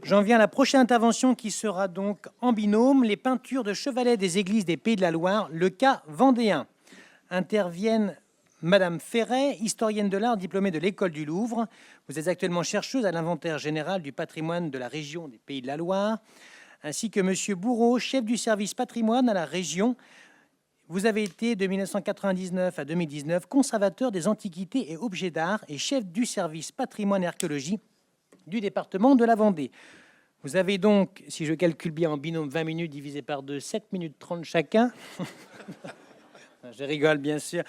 J'en viens à la prochaine intervention qui sera donc en binôme, les peintures de chevalets des églises des Pays de la Loire, le cas vendéen. Interviennent Madame Ferret, historienne de l'art diplômée de l'École du Louvre. Vous êtes actuellement chercheuse à l'inventaire général du patrimoine de la région des Pays de la Loire, ainsi que Monsieur Bourreau, chef du service patrimoine à la région. Vous avez été de 1999 à 2019 conservateur des antiquités et objets d'art et chef du service patrimoine et archéologie du département de la Vendée. Vous avez donc, si je calcule bien en binôme, 20 minutes divisé par 2, 7 minutes 30 chacun. Je rigole, bien sûr.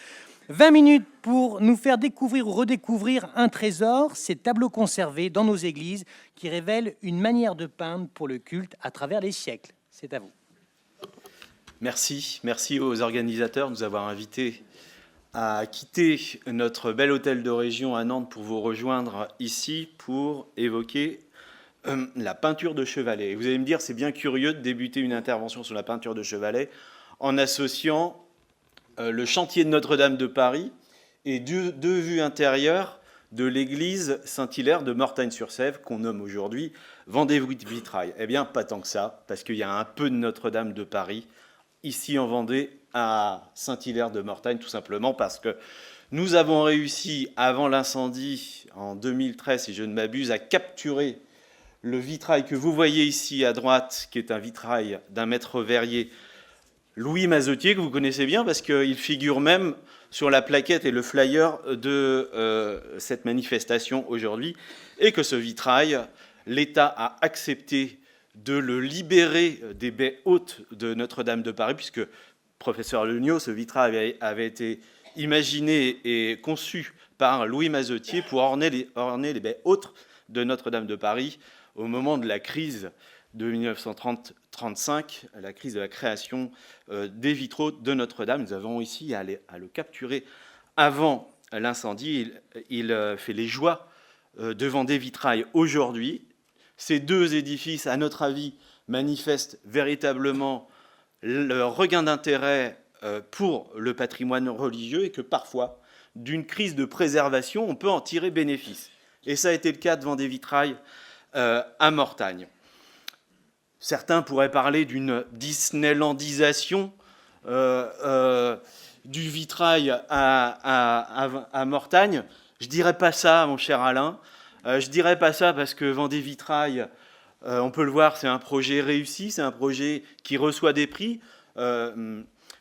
20 minutes pour nous faire découvrir ou redécouvrir un trésor, ces tableaux conservés dans nos églises qui révèlent une manière de peindre pour le culte à travers les siècles. C'est à vous. Merci aux organisateurs de nous avoir invités à quitter notre bel hôtel de région à Nantes pour vous rejoindre ici pour évoquer la peinture de chevalet. Vous allez me dire, c'est bien curieux de débuter une intervention sur la peinture de chevalet en associant le chantier de Notre-Dame de Paris et deux vues intérieures de l'église Saint-Hilaire de Mortagne-sur-Sèvre, qu'on nomme aujourd'hui Vendée-Vitrail. Eh bien, pas tant que ça, parce qu'il y a un peu de Notre-Dame de Paris ici en Vendée, à Saint-Hilaire de Mortagne, tout simplement parce que nous avons réussi, avant l'incendie, en 2013, si je ne m'abuse, à capturer le vitrail que vous voyez ici à droite, qui est un vitrail d'un maître verrier, Louis Mazetier, que vous connaissez bien, parce qu'il figure même sur la plaquette et le flyer de cette manifestation aujourd'hui, et que ce vitrail, l'État a accepté de le libérer des baies hautes de Notre-Dame de Paris, puisque, professeur Legnaud, ce vitrail avait été imaginé et conçu par Louis Mazetier pour orner les baies hautes de Notre-Dame de Paris au moment de la crise de 1930-35, la crise de la création des vitraux de Notre-Dame. Nous avons ici à le capturer avant l'incendie. Il fait les joies de Vendée-Vitrail aujourd'hui. Ces deux édifices, à notre avis, manifestent véritablement le regain d'intérêt pour le patrimoine religieux et que parfois, d'une crise de préservation, on peut en tirer bénéfice. Et ça a été le cas de Vendée-Vitrail à Mortagne. Certains pourraient parler d'une Disneylandisation du vitrail à Mortagne. Je ne dirais pas ça, mon cher Alain. Je ne dirais pas ça parce que Vendée-Vitrail, on peut le voir, c'est un projet réussi, c'est un projet qui reçoit des prix.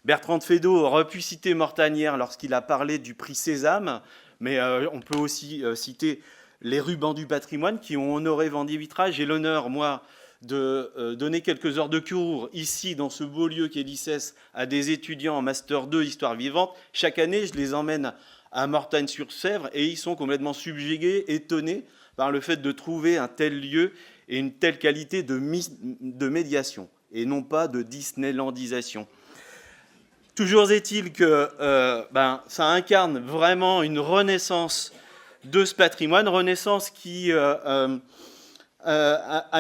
Bertrand de Fédot aurait pu citer Mortagnère lorsqu'il a parlé du prix Sésame, mais on peut aussi citer les rubans du patrimoine qui ont honoré Vendée-Vitrail. J'ai l'honneur, moi, de donner quelques heures de cours ici, dans ce beau lieu qu'est l'ICES, à des étudiants en Master 2 Histoire vivante. Chaque année, je les emmène à Mortagne-sur-Sèvre et ils sont complètement subjugués, étonnés par le fait de trouver un tel lieu et une telle qualité de médiation et non pas de Disneylandisation. Toujours est-il que ça incarne vraiment une renaissance de ce patrimoine, renaissance qui a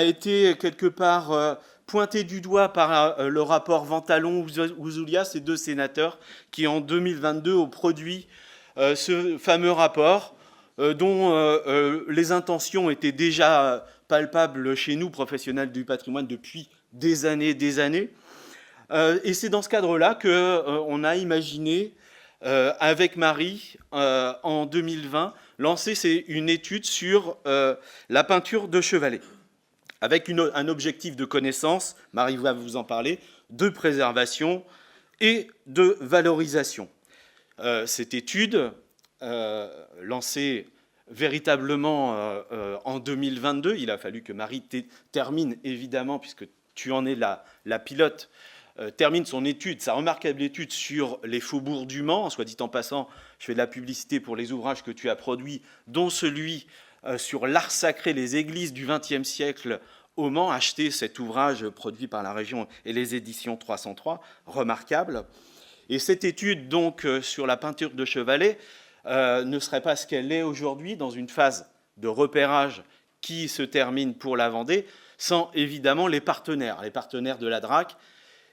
été quelque part pointée du doigt par le rapport Ventalon-Ouzoulias, ces deux sénateurs qui en 2022 ont produit ce fameux rapport dont les intentions étaient déjà palpables chez nous, professionnels du patrimoine, depuis des années. Et c'est dans ce cadre-là qu'on a imaginé, avec Marie, en 2020, lancer une étude sur la peinture de chevalet, avec un objectif de connaissance, Marie va vous en parler, de préservation et de valorisation. Cette étude, lancée véritablement en 2022, il a fallu que Marie termine, évidemment, puisque tu en es la pilote, termine son étude, sa remarquable étude sur les faubourgs du Mans. Soit dit en passant, je fais de la publicité pour les ouvrages que tu as produits, dont celui sur l'art sacré, les églises du XXe siècle au Mans. Achetez cet ouvrage produit par la région et les éditions 303, remarquable. Et cette étude donc sur la peinture de chevalet ne serait pas ce qu'elle est aujourd'hui, dans une phase de repérage qui se termine pour la Vendée, sans évidemment les partenaires de la DRAC,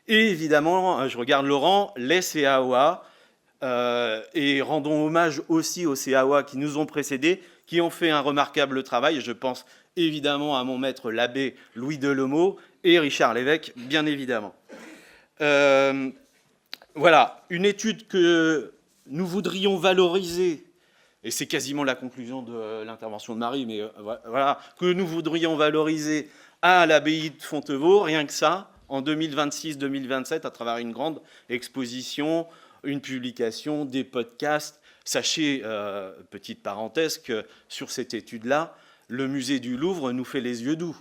et évidemment, je regarde Laurent, les CAOA, et rendons hommage aussi aux CAOA qui nous ont précédés, qui ont fait un remarquable travail. Et je pense évidemment à mon maître l'abbé Louis Delomeau et Richard Lévesque, bien évidemment. Voilà, une étude que nous voudrions valoriser, et c'est quasiment la conclusion de l'intervention de Marie, mais voilà, que nous voudrions valoriser à l'abbaye de Fontevaux, rien que ça, en 2026-2027, à travers une grande exposition, une publication, des podcasts. Sachez, petite parenthèse, que sur cette étude-là, le musée du Louvre nous fait les yeux doux.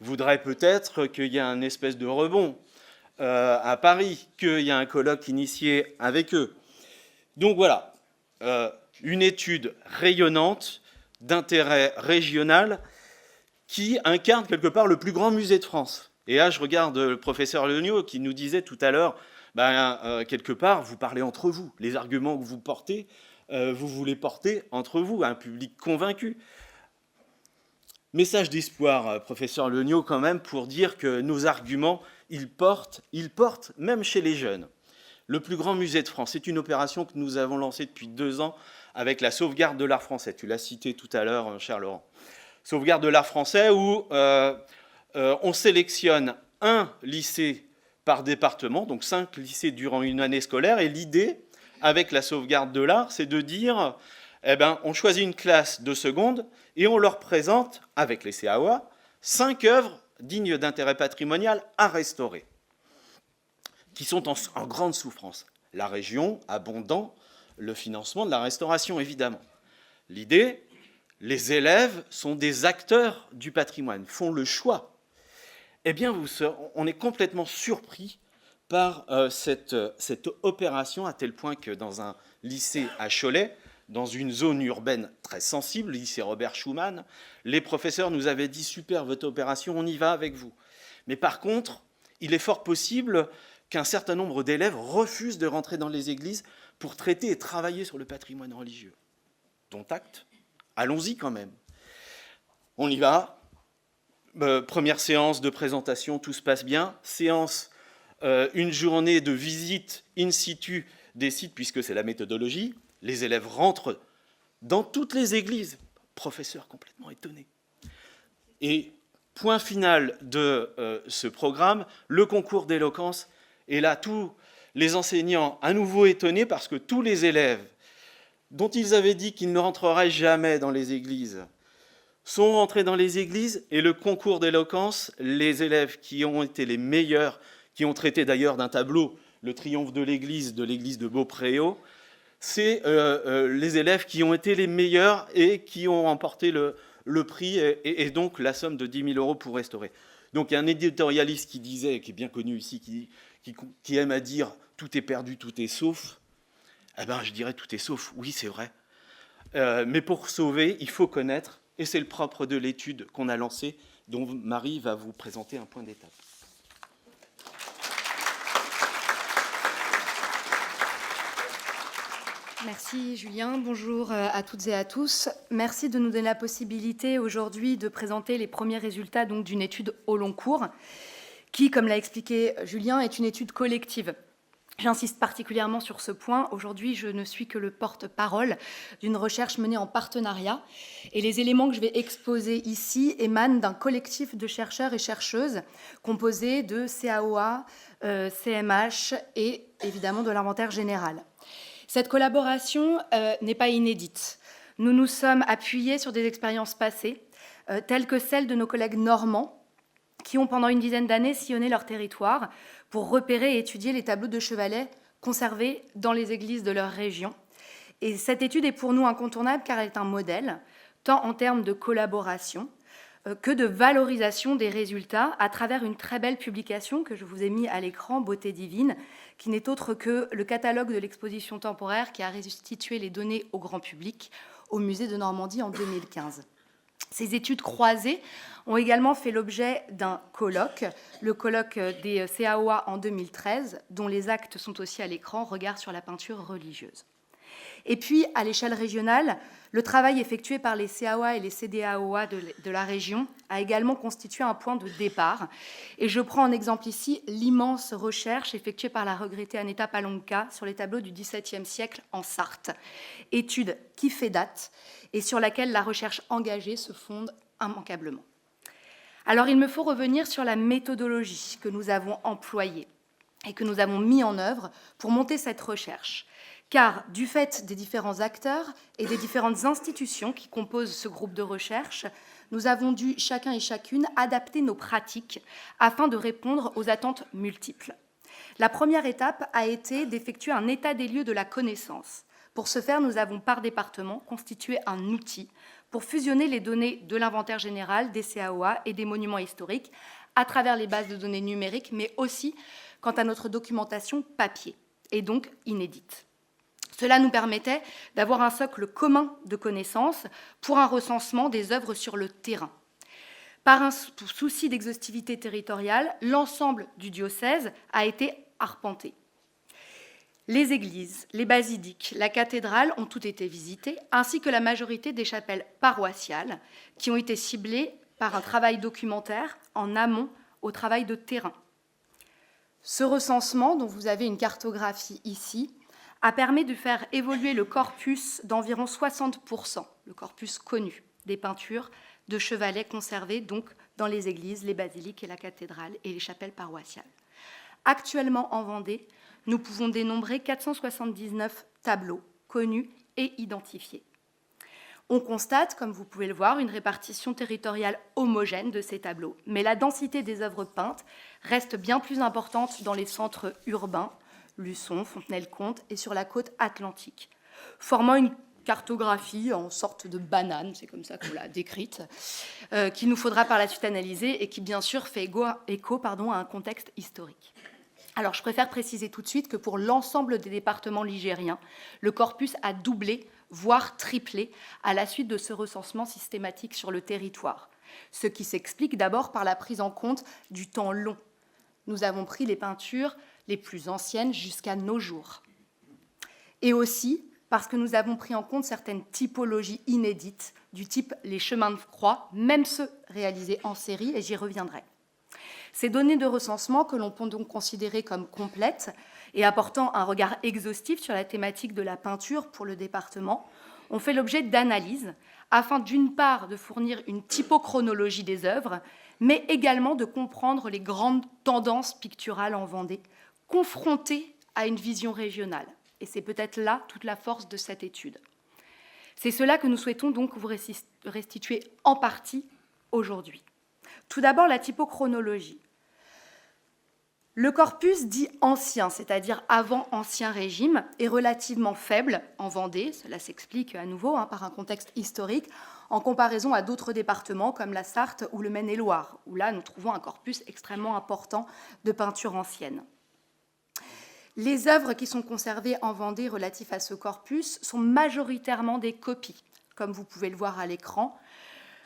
Voudrait peut-être qu'il y ait un espèce de rebond à Paris, qu'il y a un colloque initié avec eux. Donc voilà, une étude rayonnante d'intérêt régional qui incarne quelque part le plus grand musée de France. Et là, je regarde le professeur Legnaud qui nous disait tout à l'heure, quelque part, vous parlez entre vous. Les arguments que vous portez, vous voulez porter entre vous, un public convaincu. Message d'espoir, professeur Legnaud, quand même, pour dire que nos arguments, ils portent même chez les jeunes. Le plus grand musée de France, c'est une opération que nous avons lancée depuis 2 ans avec la sauvegarde de l'art français. Tu l'as cité tout à l'heure, cher Laurent. Sauvegarde de l'art français où on sélectionne un lycée par département, donc 5 lycées durant une année scolaire. Et l'idée, avec la sauvegarde de l'art, c'est de dire, on choisit une classe de seconde et on leur présente, avec les CAOA, 5 œuvres dignes d'intérêt patrimonial à restaurer, qui sont en grande souffrance. La région abondant le financement de la restauration, évidemment. L'idée, les élèves sont des acteurs du patrimoine, font le choix. Eh bien, on est complètement surpris par cette opération, à tel point que dans un lycée à Cholet, dans une zone urbaine très sensible, le lycée Robert Schuman, les professeurs nous avaient dit « Super, votre opération, on y va avec vous ». Mais par contre, il est fort possible qu'un certain nombre d'élèves refusent de rentrer dans les églises pour traiter et travailler sur le patrimoine religieux. Dont acte, allons-y quand même. On y va. Première séance de présentation, tout se passe bien. Séance, une journée de visite in situ des sites, puisque c'est la méthodologie. Les élèves rentrent dans toutes les églises. Professeur complètement étonné. Et point final de ce programme, le concours d'éloquence. Et là, tous les enseignants, à nouveau étonnés, parce que tous les élèves dont ils avaient dit qu'ils ne rentreraient jamais dans les églises sont rentrés dans les églises, et le concours d'éloquence, les élèves qui ont été les meilleurs, qui ont traité d'ailleurs d'un tableau le triomphe de l'église de Beaupréau, c'est les élèves qui ont été les meilleurs et qui ont remporté le prix et donc la somme de 10 000 € pour restaurer. Donc il y a un éditorialiste qui disait, qui est bien connu ici, qui aime à dire « tout est perdu, tout est sauf ». Eh bien, je dirais « tout est sauf », oui, c'est vrai. Mais pour sauver, il faut connaître, et c'est le propre de l'étude qu'on a lancée, dont Marie va vous présenter un point d'étape. Merci Julien, bonjour à toutes et à tous. Merci de nous donner la possibilité aujourd'hui de présenter les premiers résultats d'une étude au long cours qui, comme l'a expliqué Julien, est une étude collective. J'insiste particulièrement sur ce point. Aujourd'hui, je ne suis que le porte-parole d'une recherche menée en partenariat et les éléments que je vais exposer ici émanent d'un collectif de chercheurs et chercheuses composé de CAOA, CMH et évidemment de l'inventaire général. Cette collaboration n'est pas inédite. Nous nous sommes appuyés sur des expériences passées, telles que celles de nos collègues normands, qui ont pendant une dizaine d'années sillonné leur territoire pour repérer et étudier les tableaux de chevalets conservés dans les églises de leur région. Et cette étude est pour nous incontournable car elle est un modèle, tant en termes de collaboration que de valorisation des résultats à travers une très belle publication que je vous ai mis à l'écran, Beauté divine, qui n'est autre que le catalogue de l'exposition temporaire qui a restitué les données au grand public au musée de Normandie en 2015. Ces études croisées ont également fait l'objet d'un colloque, le colloque des CAOA en 2013, dont les actes sont aussi à l'écran, regard sur la peinture religieuse. Et puis, à l'échelle régionale, le travail effectué par les CAOA et les CDAOA de la région a également constitué un point de départ. Et je prends en exemple ici l'immense recherche effectuée par la regrettée Aneta Palonka sur les tableaux du XVIIe siècle en Sarthe, étude qui fait date et sur laquelle la recherche engagée se fonde immanquablement. Alors, il me faut revenir sur la méthodologie que nous avons employée et que nous avons mis en œuvre pour monter cette recherche. Car, du fait des différents acteurs et des différentes institutions qui composent ce groupe de recherche, nous avons dû, chacun et chacune, adapter nos pratiques afin de répondre aux attentes multiples. La première étape a été d'effectuer un état des lieux de la connaissance. Pour ce faire, nous avons par département constitué un outil pour fusionner les données de l'inventaire général, des CAOA et des monuments historiques à travers les bases de données numériques, mais aussi quant à notre documentation papier, et donc inédite. Cela nous permettait d'avoir un socle commun de connaissances pour un recensement des œuvres sur le terrain. Par un souci d'exhaustivité territoriale, l'ensemble du diocèse a été arpenté. Les églises, les basiliques, la cathédrale ont toutes été visitées, ainsi que la majorité des chapelles paroissiales, qui ont été ciblées par un travail documentaire en amont au travail de terrain. Ce recensement, dont vous avez une cartographie ici, a permis de faire évoluer le corpus d'environ 60%, le corpus connu des peintures de chevalets conservées donc dans les églises, les basiliques et la cathédrale et les chapelles paroissiales. Actuellement en Vendée, nous pouvons dénombrer 479 tableaux connus et identifiés. On constate, comme vous pouvez le voir, une répartition territoriale homogène de ces tableaux, mais la densité des œuvres peintes reste bien plus importante dans les centres urbains, Luçon, Fontenay-le-Comte et sur la côte atlantique, formant une cartographie en sorte de banane, c'est comme ça qu'on l'a décrite, qu'il nous faudra par la suite analyser et qui bien sûr fait écho à un contexte historique. Alors je préfère préciser tout de suite que pour l'ensemble des départements ligériens, le corpus a doublé, voire triplé, à la suite de ce recensement systématique sur le territoire, ce qui s'explique d'abord par la prise en compte du temps long. Nous avons pris les peintures les plus anciennes jusqu'à nos jours. Et aussi parce que nous avons pris en compte certaines typologies inédites, du type les chemins de croix, même ceux réalisés en série, et j'y reviendrai. Ces données de recensement, que l'on peut donc considérer comme complètes et apportant un regard exhaustif sur la thématique de la peinture pour le département, ont fait l'objet d'analyses afin d'une part de fournir une typochronologie des œuvres, mais également de comprendre les grandes tendances picturales en Vendée, confrontées à une vision régionale. Et c'est peut-être là toute la force de cette étude. C'est cela que nous souhaitons donc vous restituer en partie aujourd'hui. Tout d'abord, la typochronologie. Le corpus dit ancien, c'est-à-dire avant Ancien Régime, est relativement faible en Vendée. Cela s'explique à nouveau par un contexte historique, en comparaison à d'autres départements comme la Sarthe ou le Maine-et-Loire, où là nous trouvons un corpus extrêmement important de peintures anciennes. Les œuvres qui sont conservées en Vendée relatifs à ce corpus sont majoritairement des copies, comme vous pouvez le voir à l'écran.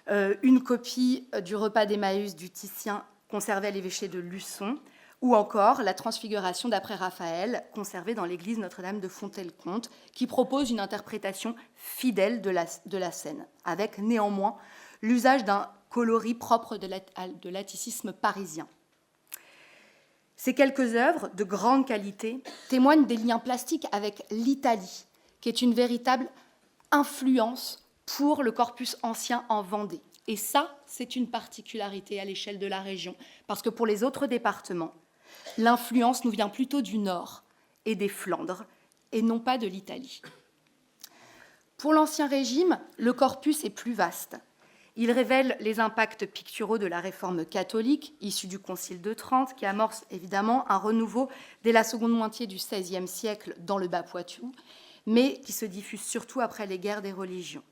Une copie du repas d'Emmaüs du Titien conservée à l'évêché de Luçon, ou encore la transfiguration d'après Raphaël, conservée dans l'église Notre-Dame de Fontenay-le-Comte, qui propose une interprétation fidèle de la scène, avec néanmoins l'usage d'un coloris propre de l'atticisme parisien. Ces quelques œuvres de grande qualité témoignent des liens plastiques avec l'Italie, qui est une véritable influence pour le corpus ancien en Vendée. Et ça, c'est une particularité à l'échelle de la région, parce que pour les autres départements, l'influence nous vient plutôt du Nord et des Flandres, et non pas de l'Italie. Pour l'Ancien Régime, le corpus est plus vaste. Il révèle les impacts picturaux de la réforme catholique, issue du Concile de Trente, qui amorce évidemment un renouveau dès la seconde moitié du XVIe siècle dans le Bas-Poitou, mais qui se diffuse surtout après les guerres des religions.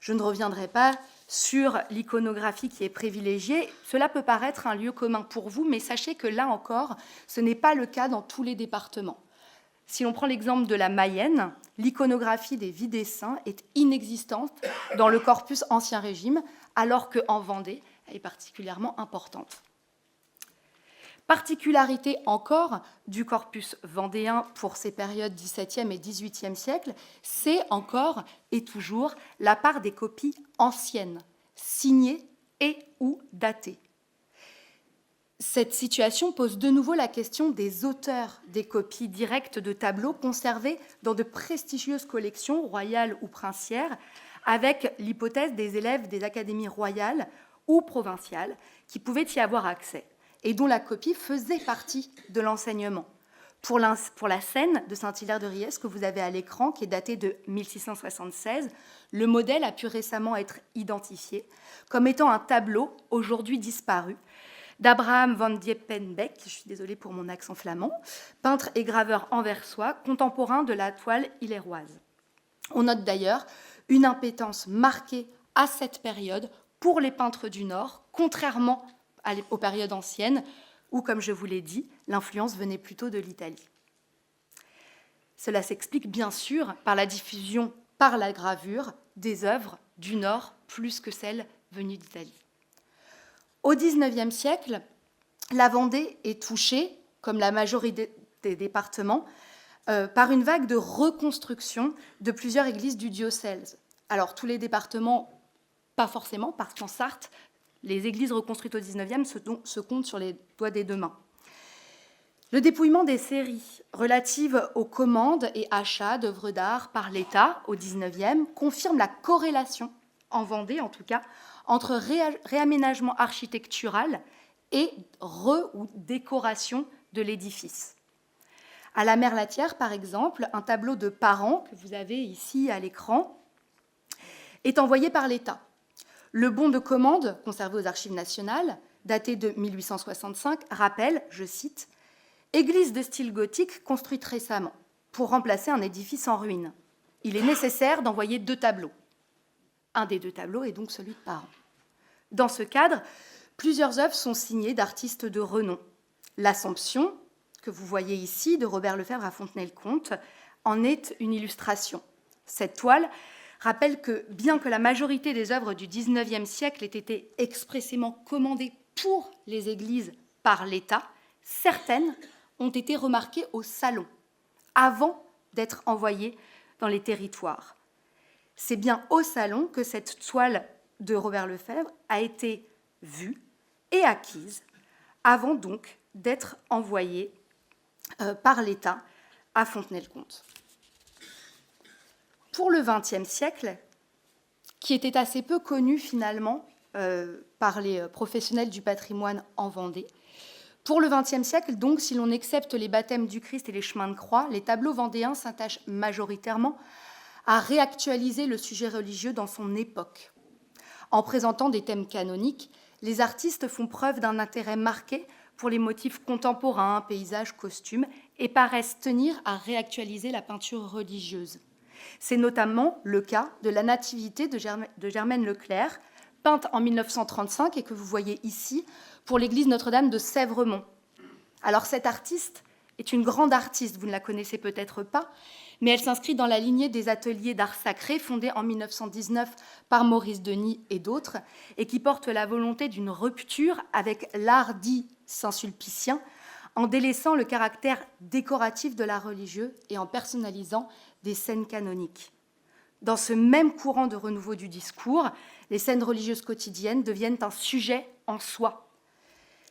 Je ne reviendrai pas sur l'iconographie qui est privilégiée. Cela peut paraître un lieu commun pour vous, mais sachez que là encore, ce n'est pas le cas dans tous les départements. Si l'on prend l'exemple de la Mayenne, l'iconographie des vies des saints est inexistante dans le corpus Ancien Régime, alors qu'en Vendée, elle est particulièrement importante. Particularité encore du corpus vendéen pour ces périodes XVIIe et XVIIIe siècle, c'est encore et toujours la part des copies anciennes, signées et ou datées. Cette situation pose de nouveau la question des auteurs des copies directes de tableaux conservés dans de prestigieuses collections royales ou princières, avec l'hypothèse des élèves des académies royales ou provinciales qui pouvaient y avoir accès, et dont la copie faisait partie de l'enseignement. Pour la scène de Saint-Hilaire-de-Riez que vous avez à l'écran, qui est datée de 1676, le modèle a pu récemment être identifié comme étant un tableau, aujourd'hui disparu, d'Abraham van Diepenbeck, je suis désolée pour mon accent flamand, peintre et graveur anversois, contemporain de la toile hiléroise. On note d'ailleurs une impétence marquée à cette période pour les peintres du Nord, contrairement aux périodes anciennes, où, comme je vous l'ai dit, l'influence venait plutôt de l'Italie. Cela s'explique bien sûr par la diffusion par la gravure des œuvres du Nord plus que celles venues d'Italie. Au XIXe siècle, la Vendée est touchée, comme la majorité des départements, par une vague de reconstruction de plusieurs églises du diocèse. Alors, tous les départements, pas forcément, parce qu'en Sarthe, les églises reconstruites au XIXe se comptent sur les doigts des deux mains. Le dépouillement des séries relatives aux commandes et achats d'œuvres d'art par l'État au XIXe confirme la corrélation, en Vendée en tout cas, entre réaménagement architectural et ou décoration de l'édifice. À la Merlatière, par exemple, un tableau de Parent, que vous avez ici à l'écran, est envoyé par l'État. Le bon de commande, conservé aux Archives nationales, daté de 1865, rappelle, je cite, « Église de style gothique construite récemment pour remplacer un édifice en ruine. Il est nécessaire d'envoyer 2 tableaux. » Un des 2 tableaux est donc celui de Parent. Dans ce cadre, plusieurs œuvres sont signées d'artistes de renom. L'Assomption, que vous voyez ici, de Robert Lefebvre à Fontenay-le-Comte, en est une illustration. Cette toile rappelle que, bien que la majorité des œuvres du XIXe siècle aient été expressément commandées pour les églises par l'État, certaines ont été remarquées au salon, avant d'être envoyées dans les territoires. C'est bien au salon que cette toile de Robert Lefebvre a été vue et acquise, avant donc d'être envoyée par l'État à Fontenay-le-Comte. Pour le XXe siècle, qui était assez peu connu finalement par les professionnels du patrimoine en Vendée, pour le XXe siècle, donc, si l'on accepte les baptêmes du Christ et les chemins de croix, les tableaux vendéens s'attachent majoritairement à réactualiser le sujet religieux dans son époque. En présentant des thèmes canoniques, les artistes font preuve d'un intérêt marqué pour les motifs contemporains, paysages, costumes, et paraissent tenir à réactualiser la peinture religieuse. C'est notamment le cas de la Nativité de Germaine Leclerc, peinte en 1935 et que vous voyez ici pour l'église Notre-Dame de Sèvremont. Alors cette artiste est une grande artiste, vous ne la connaissez peut-être pas, mais elle s'inscrit dans la lignée des ateliers d'art sacré fondés en 1919 par Maurice Denis et d'autres, et qui portent la volonté d'une rupture avec l'art dit saint-sulpicien, en délaissant le caractère décoratif de l'art religieux et en personnalisant des scènes canoniques. Dans ce même courant de renouveau du discours, les scènes religieuses quotidiennes deviennent un sujet en soi.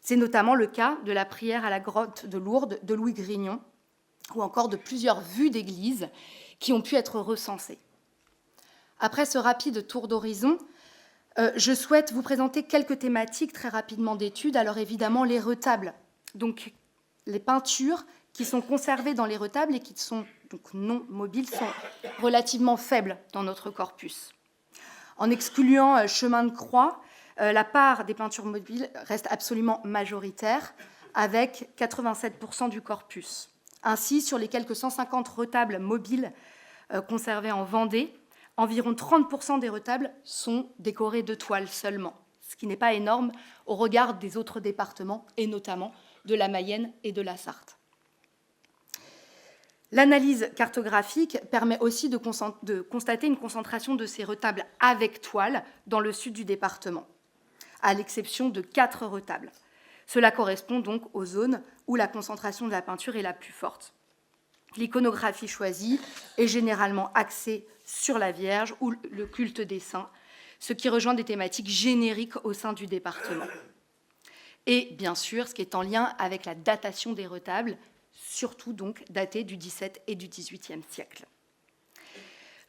C'est notamment le cas de la prière à la grotte de Lourdes de Louis Grignon, ou encore de plusieurs vues d'église qui ont pu être recensées. Après ce rapide tour d'horizon, je souhaite vous présenter quelques thématiques très rapidement d'études. Alors évidemment, les retables, donc les peintures qui sont conservées dans les retables et qui sont donc non mobiles, sont relativement faibles dans notre corpus. En excluant chemin de croix, la part des peintures mobiles reste absolument majoritaire, avec 87% du corpus. Ainsi, sur les quelques 150 retables mobiles conservés en Vendée, environ 30% des retables sont décorés de toiles seulement, ce qui n'est pas énorme au regard des autres départements, et notamment de la Mayenne et de la Sarthe. L'analyse cartographique permet aussi de constater une concentration de ces retables avec toile dans le sud du département, à l'exception de 4 retables. Cela correspond donc aux zones où la concentration de la peinture est la plus forte. L'iconographie choisie est généralement axée sur la Vierge ou le culte des saints, ce qui rejoint des thématiques génériques au sein du département. Et bien sûr, ce qui est en lien avec la datation des retables, surtout donc datés du XVIIe et du XVIIIe siècle.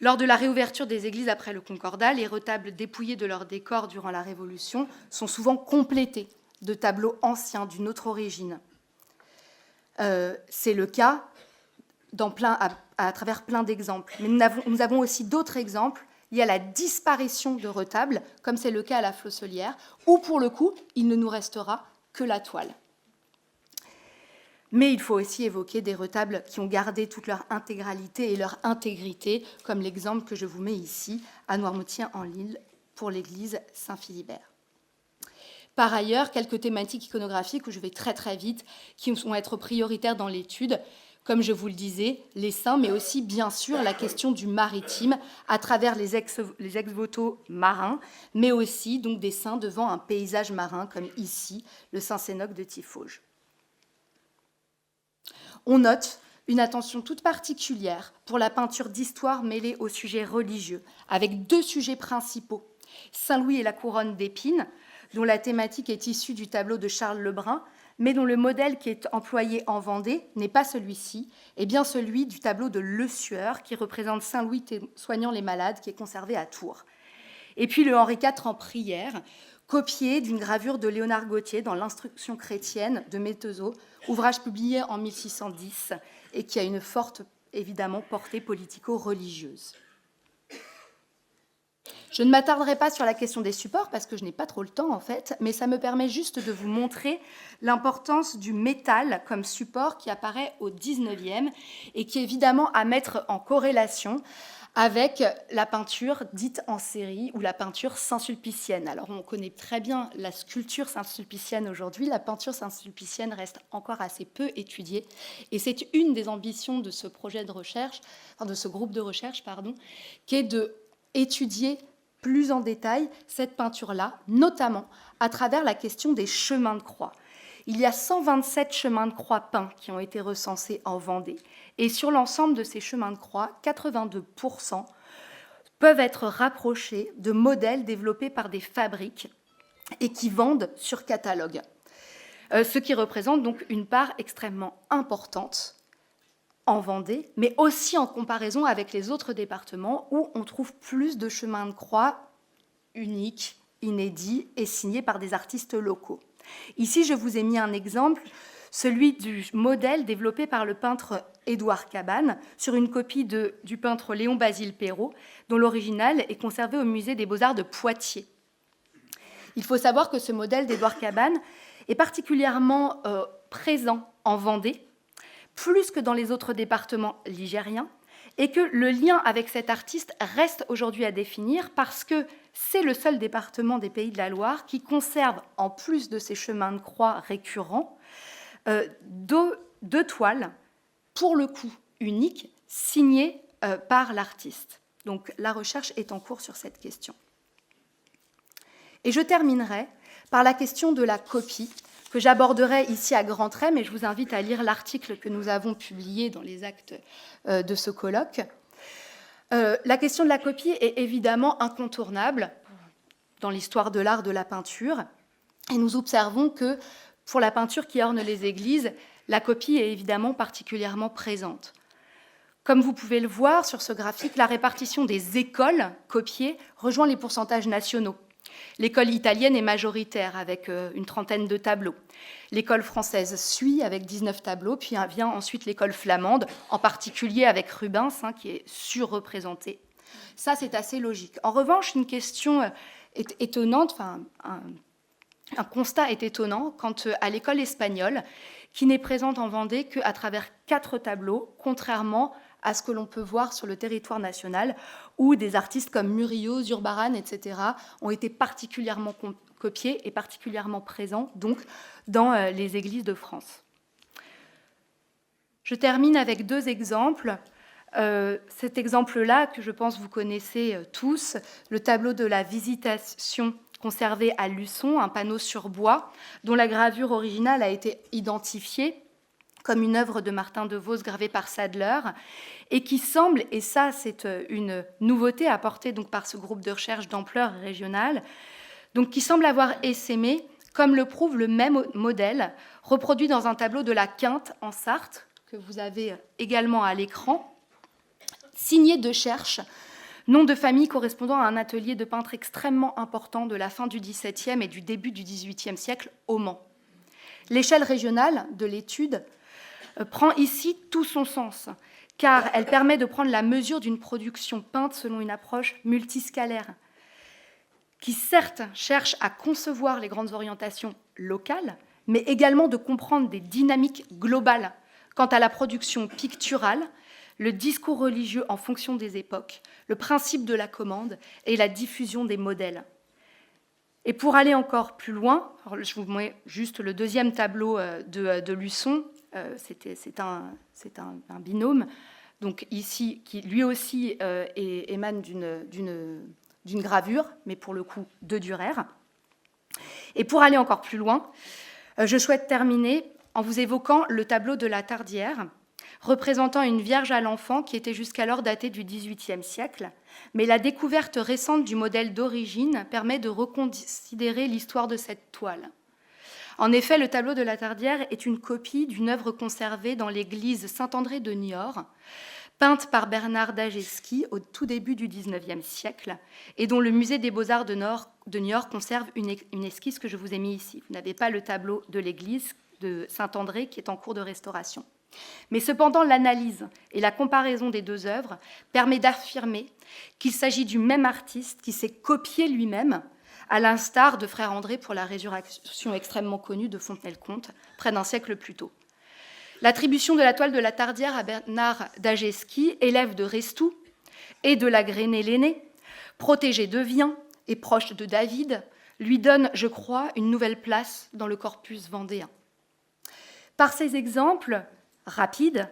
Lors de la réouverture des églises après le Concordat, les retables dépouillés de leur décor durant la Révolution sont souvent complétés de tableaux anciens d'une autre origine. C'est le cas à travers plein d'exemples. Mais nous avons aussi d'autres exemples liés à la disparition de retables, comme c'est le cas à la Flosselière, où pour le coup, il ne nous restera que la toile. Mais il faut aussi évoquer des retables qui ont gardé toute leur intégralité et leur intégrité, comme l'exemple que je vous mets ici, à Noirmoutier-en-l'Île, pour l'église Saint-Philibert. Par ailleurs, quelques thématiques iconographiques, où je vais très très vite, qui vont être prioritaires dans l'étude, comme je vous le disais, les saints, mais aussi bien sûr la question du maritime, à travers les ex-voto marins, mais aussi donc, des saints devant un paysage marin, comme ici, le Saint-Sénoc de Tiffauges. On note une attention toute particulière pour la peinture d'histoire mêlée aux sujets religieux, avec 2 sujets principaux, Saint-Louis et la couronne d'épines, dont la thématique est issue du tableau de Charles Lebrun, mais dont le modèle qui est employé en Vendée n'est pas celui-ci, et bien celui du tableau de Le Sueur, qui représente Saint-Louis soignant les malades, qui est conservé à Tours. Et puis le Henri IV en prière, copié d'une gravure de Léonard Gautier dans l'Instruction chrétienne de Métezeau, ouvrage publié en 1610 et qui a une forte, évidemment, portée politico-religieuse. Je ne m'attarderai pas sur la question des supports parce que je n'ai pas trop le temps en fait, mais ça me permet juste de vous montrer l'importance du métal comme support qui apparaît au XIXe et qui est évidemment à mettre en corrélation avec la peinture dite en série ou la peinture saint-sulpicienne. Alors on connaît très bien la sculpture saint-sulpicienne aujourd'hui, la peinture saint-sulpicienne reste encore assez peu étudiée et c'est une des ambitions de ce projet de recherche, de ce groupe de recherche, qui est d'étudier plus en détail cette peinture-là, notamment à travers la question des chemins de croix. Il y a 127 chemins de croix peints qui ont été recensés en Vendée. Et sur l'ensemble de ces chemins de croix, 82% peuvent être rapprochés de modèles développés par des fabriques et qui vendent sur catalogue. Ce qui représente donc une part extrêmement importante en Vendée, mais aussi en comparaison avec les autres départements où on trouve plus de chemins de croix uniques, inédits et signés par des artistes locaux. Ici, je vous ai mis un exemple, celui du modèle développé par le peintre Édouard Cabane sur une copie du peintre Léon-Basile Perrault, dont l'original est conservé au musée des Beaux-Arts de Poitiers. Il faut savoir que ce modèle d'Édouard Cabane est particulièrement présent en Vendée, plus que dans les autres départements ligériens, et que le lien avec cet artiste reste aujourd'hui à définir parce que c'est le seul département des Pays de la Loire qui conserve, en plus de ses chemins de croix récurrents, deux toiles, pour le coup uniques, signées par l'artiste. Donc la recherche est en cours sur cette question. Et je terminerai par la question de la copie, que j'aborderai ici à grands traits, mais je vous invite à lire l'article que nous avons publié dans les actes de ce colloque. La question de la copie est évidemment incontournable dans l'histoire de l'art de la peinture, et nous observons que pour la peinture qui orne les églises, la copie est évidemment particulièrement présente. Comme vous pouvez le voir sur ce graphique, la répartition des écoles copiées rejoint les pourcentages nationaux. L'école italienne est majoritaire avec une trentaine de tableaux. L'école française suit avec 19 tableaux, puis vient ensuite l'école flamande, en particulier avec Rubens, qui est surreprésenté. Ça, c'est assez logique. En revanche, une question étonnante, un constat est étonnant quant à l'école espagnole, qui n'est présente en Vendée qu'à travers 4 tableaux, contrairement à ce que l'on peut voir sur le territoire national, où des artistes comme Murillo, Zurbarán, etc., ont été particulièrement copiés et particulièrement présents donc, dans les églises de France. Je termine avec 2 exemples. Cet exemple-là, que je pense vous connaissez tous, le tableau de la Visitation conservé à Luçon, un panneau sur bois, dont la gravure originale a été identifiée comme une œuvre de Martin de Vos gravée par Sadler, et qui semble, et ça c'est une nouveauté apportée donc par ce groupe de recherche d'ampleur régionale, donc qui semble avoir essaimé, comme le prouve le même modèle, reproduit dans un tableau de la Quinte en Sarthe, que vous avez également à l'écran, signé de Cherche, nom de famille correspondant à un atelier de peintre extrêmement important de la fin du XVIIe et du début du XVIIIe siècle au Mans. L'échelle régionale de l'étude prend ici tout son sens, car elle permet de prendre la mesure d'une production peinte selon une approche multiscalaire, qui certes cherche à concevoir les grandes orientations locales, mais également de comprendre des dynamiques globales quant à la production picturale, le discours religieux en fonction des époques, le principe de la commande et la diffusion des modèles. Et pour aller encore plus loin, alors je vous mets juste le deuxième tableau de Luçon, c'est un binôme, donc ici, qui lui aussi émane d'une gravure, mais pour le coup de Dürer. Et pour aller encore plus loin, je souhaite terminer en vous évoquant le tableau de la Tardière, représentant une Vierge à l'enfant qui était jusqu'alors datée du XVIIIe siècle, mais la découverte récente du modèle d'origine permet de reconsidérer l'histoire de cette toile. En effet, le tableau de la Tardière est une copie d'une œuvre conservée dans l'église Saint-André de Niort, peinte par Bernard Dajewski au tout début du XIXe siècle, et dont le musée des Beaux-Arts de Niort conserve une esquisse que je vous ai mise ici. Vous n'avez pas le tableau de l'église de Saint-André qui est en cours de restauration. Mais cependant, l'analyse et la comparaison des deux œuvres permet d'affirmer qu'il s'agit du même artiste qui s'est copié lui-même, à l'instar de Frère André pour la résurrection extrêmement connue de Fontenay-le-Comte, près d'un siècle plus tôt. L'attribution de la toile de la Tardière à Bernard Dajewski, élève de Restou et de la Grainée-Lenné, protégé de Vien et proche de David, lui donne, je crois, une nouvelle place dans le corpus vendéen. Par ces exemples rapides,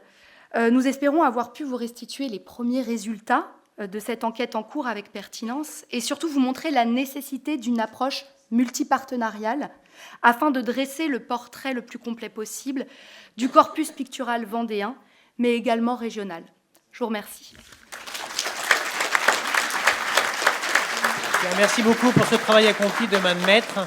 nous espérons avoir pu vous restituer les premiers résultats de cette enquête en cours avec pertinence et surtout vous montrer la nécessité d'une approche multipartenariale afin de dresser le portrait le plus complet possible du corpus pictural vendéen, mais également régional. Je vous remercie. Merci beaucoup pour ce travail accompli de main de maître.